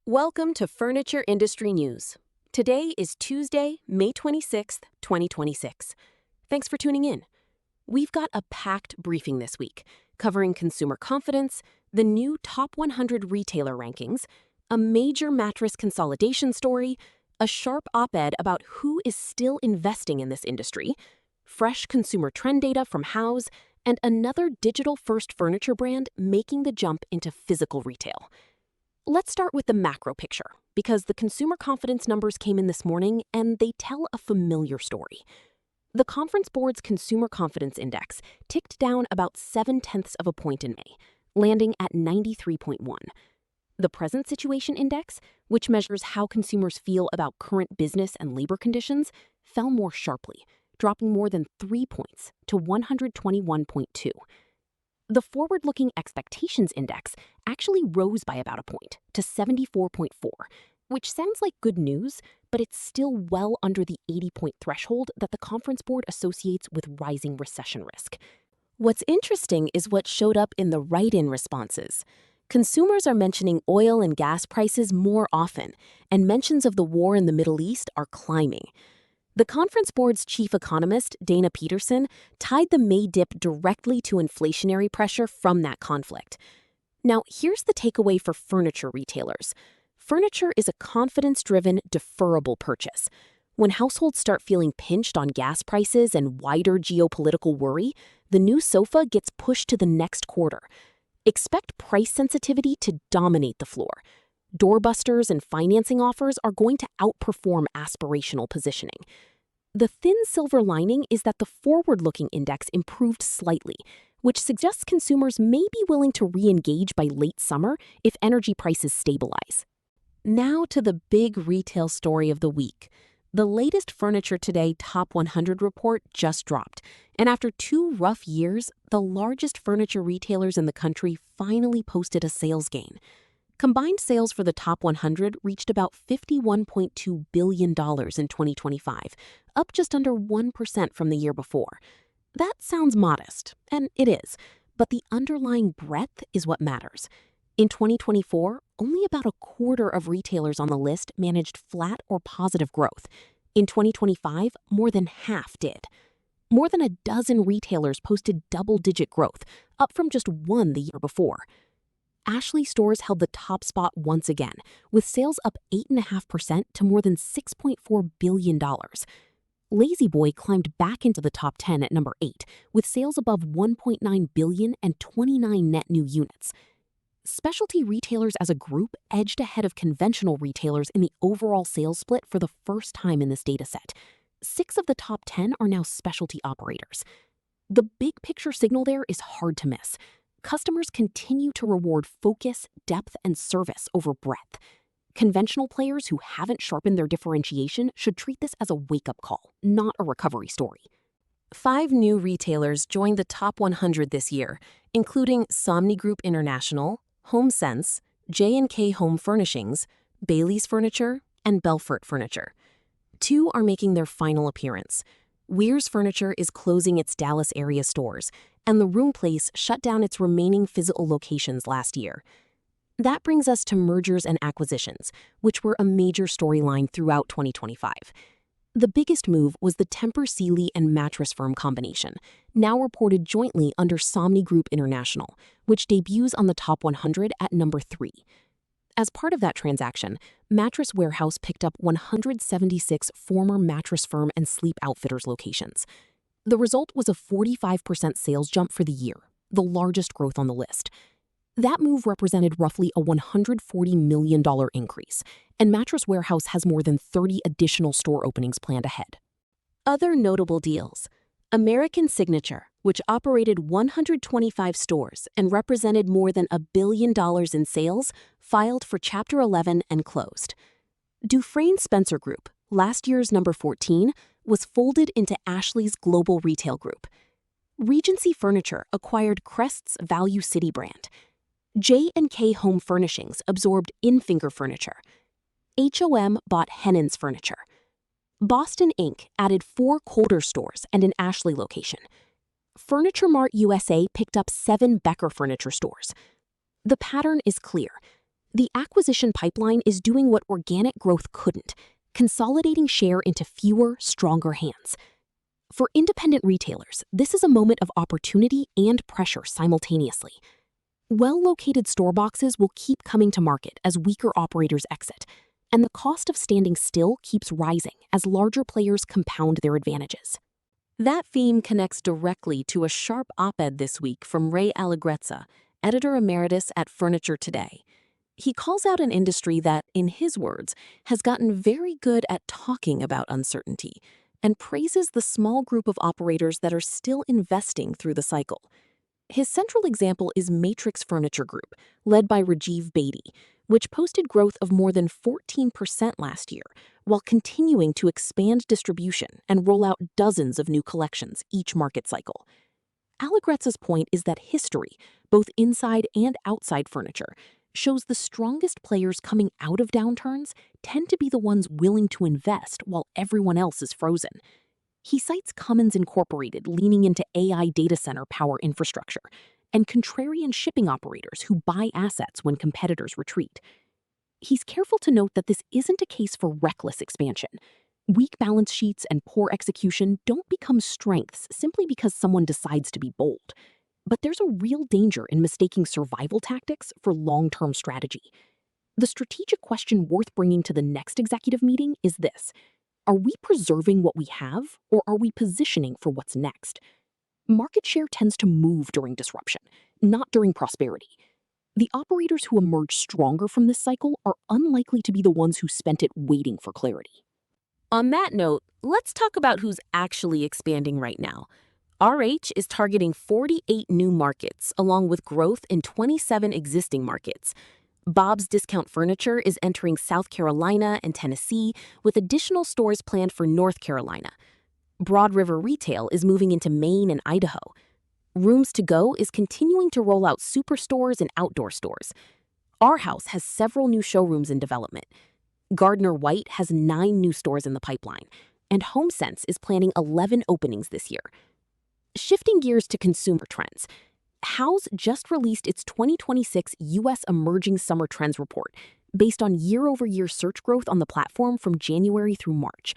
Welcome to Furniture Industry News. Today is Tuesday, May 26th, 2026. Thanks for tuning in. We've got a packed briefing this week, covering consumer confidence, the new top 100 retailer rankings, a major mattress consolidation story, a sharp op-ed about who is still investing in this industry, fresh consumer trend data from Houzz, and another digital-first furniture brand making the jump into physical retail. Let's start with the macro picture, because the consumer confidence numbers came in this morning and they tell a familiar story. The Conference Board's Consumer Confidence Index ticked down about 0.7 of a point in May, landing at 93.1. The Present Situation Index, which measures how consumers feel about current business and labor conditions, fell more sharply, dropping more than 3 points to 121.2. The Forward-Looking Expectations Index actually rose by about a point to 74.4, which sounds like good news, but it's still well under the 80-point threshold that the Conference Board associates with rising recession risk. What's interesting is what showed up in the write-in responses. Consumers are mentioning oil and gas prices more often, and mentions of the war in the Middle East are climbing. The Conference Board's chief economist, Dana Peterson, tied the May dip directly to inflationary pressure from that conflict. Now, here's the takeaway for furniture retailers. Furniture is a confidence-driven, deferable purchase. When households start feeling pinched on gas prices and wider geopolitical worry, the new sofa gets pushed to the next quarter. Expect price sensitivity to dominate the floor. Doorbusters and financing offers are going to outperform aspirational positioning. The thin silver lining is that the forward-looking index improved slightly, which suggests consumers may be willing to re-engage by late summer if energy prices stabilize. Now to the big retail story of the week. The latest Furniture Today Top 100 report just dropped, and after 2 rough years, the largest furniture retailers in the country finally posted a sales gain. Combined sales for the top 100 reached about $51.2 billion in 2025, up just under 1% from the year before. That sounds modest, and it is, but the underlying breadth is what matters. In 2024, only about a quarter of retailers on the list managed flat or positive growth. In 2025, more than half did. More than a dozen retailers posted double-digit growth, up from just 1 the year before. Ashley Stores held the top spot once again, with sales up 8.5% to more than $6.4 billion. La-Z-Boy climbed back into the top 10 at number 8, with sales above $1.9 billion and 29 net new units. Specialty retailers as a group edged ahead of conventional retailers in the overall sales split for the first time in this dataset. 6 of the top 10 are now specialty operators. The big picture signal there is hard to miss. Customers continue to reward focus, depth, and service over breadth. Conventional players who haven't sharpened their differentiation should treat this as a wake-up call, not a recovery story. 5 new retailers joined the top 100 this year, including Somni Group International, HomeSense, J&K Home Furnishings, Bailey's Furniture, and Belfort Furniture. 2 are making their final appearance. Weir's Furniture is closing its Dallas area stores, and the Room Place shut down its remaining physical locations last year. That brings us to mergers and acquisitions, which were a major storyline throughout 2025. The biggest move was the Tempur Sealy and Mattress Firm combination, now reported jointly under Somni Group International, which debuts on the top 100 at number 3. As part of that transaction, Mattress Warehouse picked up 176 former Mattress Firm and Sleep Outfitters locations. The result was a 45% sales jump for the year, the largest growth on the list. That move represented roughly a $140 million increase, and Mattress Warehouse has more than 30 additional store openings planned ahead. Other notable deals. American Signature, which operated 125 stores and represented more than $1 billion in sales, filed for Chapter 11 and closed. Dufresne Spencer Group, last year's number 14, was folded into Ashley's Global Retail Group. Regency Furniture acquired Crest's Value City brand. J&K Home Furnishings absorbed Infinger Furniture. HOM bought Hennen's Furniture. Boston Inc. added 4 Colder stores and an Ashley location. Furniture Mart USA picked up 7 Becker Furniture stores. The pattern is clear. The acquisition pipeline is doing what organic growth couldn't, consolidating share into fewer, stronger hands. For independent retailers, this is a moment of opportunity and pressure simultaneously. Well-located store boxes will keep coming to market as weaker operators exit, and the cost of standing still keeps rising as larger players compound their advantages. That theme connects directly to a sharp op-ed this week from Ray Allegrezza, editor emeritus at Furniture Today. He calls out an industry that, in his words, has gotten very good at talking about uncertainty, and praises the small group of operators that are still investing through the cycle. His central example is Matrix Furniture Group, led by Rajiv Bedi, which posted growth of more than 14% last year, while continuing to expand distribution and roll out dozens of new collections each market cycle. Allegrezza's point is that history, both inside and outside furniture, shows the strongest players coming out of downturns tend to be the ones willing to invest while everyone else is frozen. He cites Cummins Incorporated leaning into AI data center power infrastructure, and contrarian shipping operators who buy assets when competitors retreat. He's careful to note that this isn't a case for reckless expansion. Weak balance sheets and poor execution don't become strengths simply because someone decides to be bold. But there's a real danger in mistaking survival tactics for long-term strategy. The strategic question worth bringing to the next executive meeting is this: are we preserving what we have, or are we positioning for what's next? Market share tends to move during disruption, not during prosperity. The operators who emerge stronger from this cycle are unlikely to be the ones who spent it waiting for clarity. On that note, let's talk about who's actually expanding right now. RH is targeting 48 new markets, along with growth in 27 existing markets. Bob's Discount Furniture is entering South Carolina and Tennessee, with additional stores planned for North Carolina. Broad River Retail is moving into Maine and Idaho. Rooms to Go is continuing to roll out superstores and outdoor stores. Our House has several new showrooms in development. Gardner White has 9 new stores in the pipeline, and HomeSense is planning 11 openings this year. Shifting gears to consumer trends, Houzz just released its 2026 U.S. Emerging Summer Trends Report based on year-over-year search growth on the platform from January through March.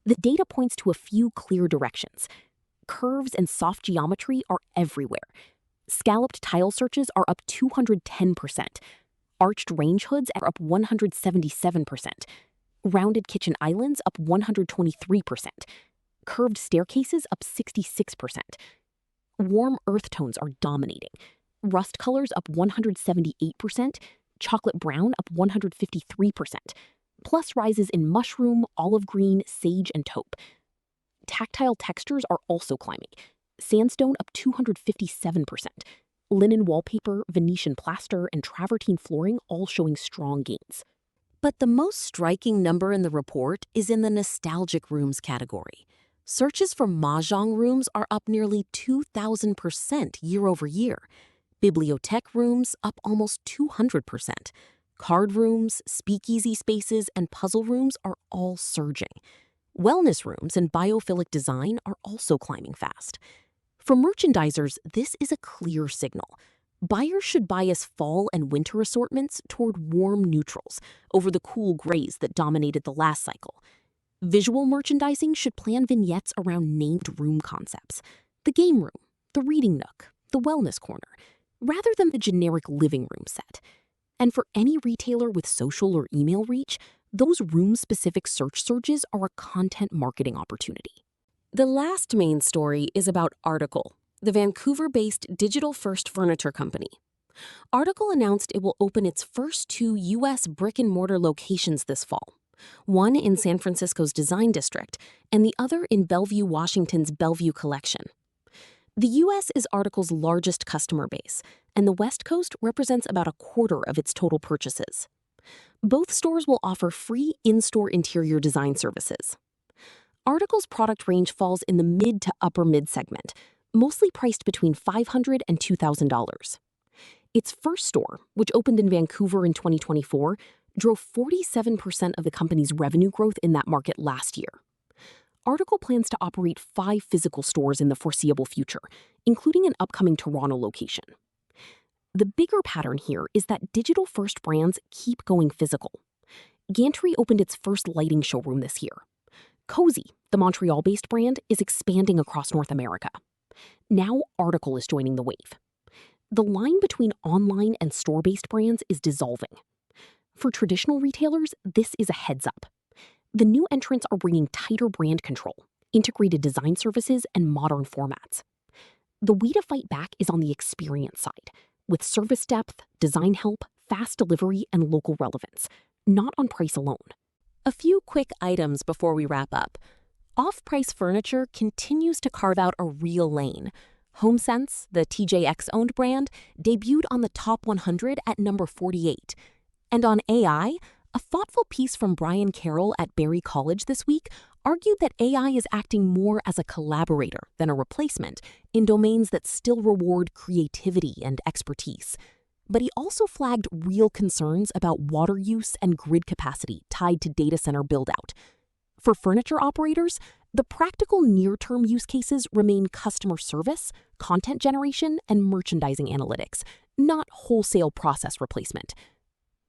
The data points to a few clear directions. Curves and soft geometry are everywhere. Scalloped tile searches are up 210%. Arched range hoods are up 177%. Rounded kitchen islands up 123%. Curved staircases up 66%. Warm earth tones are dominating. Rust colors up 178%, chocolate brown up 153%. Plus rises in mushroom, olive green, sage, and taupe. Tactile textures are also climbing. Sandstone up 257%. Linen wallpaper, Venetian plaster, and travertine flooring all showing strong gains. But the most striking number in the report is in the nostalgic rooms category. Searches for mahjong rooms are up nearly 2,000% year over year. Bibliothèque rooms up almost 200%. Card rooms, speakeasy spaces, and puzzle rooms are all surging. Wellness rooms and biophilic design are also climbing fast. For merchandisers, this is a clear signal. Buyers should bias fall and winter assortments toward warm neutrals over the cool grays that dominated the last cycle. Visual merchandising should plan vignettes around named room concepts: the game room, the reading nook, the wellness corner, rather than the generic living room set. And for any retailer with social or email reach, those room-specific search surges are a content marketing opportunity. The last main story is about Article, the Vancouver-based digital-first furniture company. Article announced it will open its first 2 U.S. brick-and-mortar locations this fall, one in San Francisco's Design District and the other in Bellevue, Washington's Bellevue Collection. The U.S. is Article's largest customer base, and the West Coast represents about a quarter of its total purchases. Both stores will offer free in-store interior design services. Article's product range falls in the mid to upper mid segment, mostly priced between $500 and $2,000. Its first store, which opened in Vancouver in 2024, drove 47% of the company's revenue growth in that market last year. Article plans to operate 5 physical stores in the foreseeable future, including an upcoming Toronto location. The bigger pattern here is that digital-first brands keep going physical. Gantry opened its first lighting showroom this year. Cozy, the Montreal-based brand, is expanding across North America. Now Article is joining the wave. The line between online and store-based brands is dissolving. For traditional retailers, this is a heads-up. The new entrants are bringing tighter brand control, integrated design services, and modern formats. The way to fight back is on the experience side, with service depth, design help, fast delivery, and local relevance, not on price alone. A few quick items before we wrap up. Off-price furniture continues to carve out a real lane. HomeSense, the TJX-owned brand, debuted on the top 100 at number 48. And on AI, a thoughtful piece from Brian Carroll at Berry College this week argued that AI is acting more as a collaborator than a replacement in domains that still reward creativity and expertise. But he also flagged real concerns about water use and grid capacity tied to data center build-out. For furniture operators, the practical near-term use cases remain customer service, content generation, and merchandising analytics, not wholesale process replacement.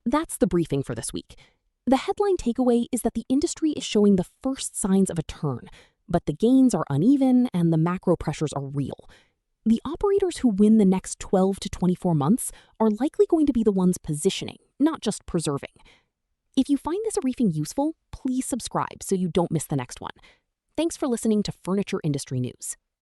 That's the briefing for this week. The headline takeaway is that the industry is showing the first signs of a turn, but the gains are uneven and the macro pressures are real. The operators who win the next 12 to 24 months are likely going to be the ones positioning, not just preserving. If you find this briefing useful, please subscribe so you don't miss the next one. Thanks for listening to Furniture Industry News.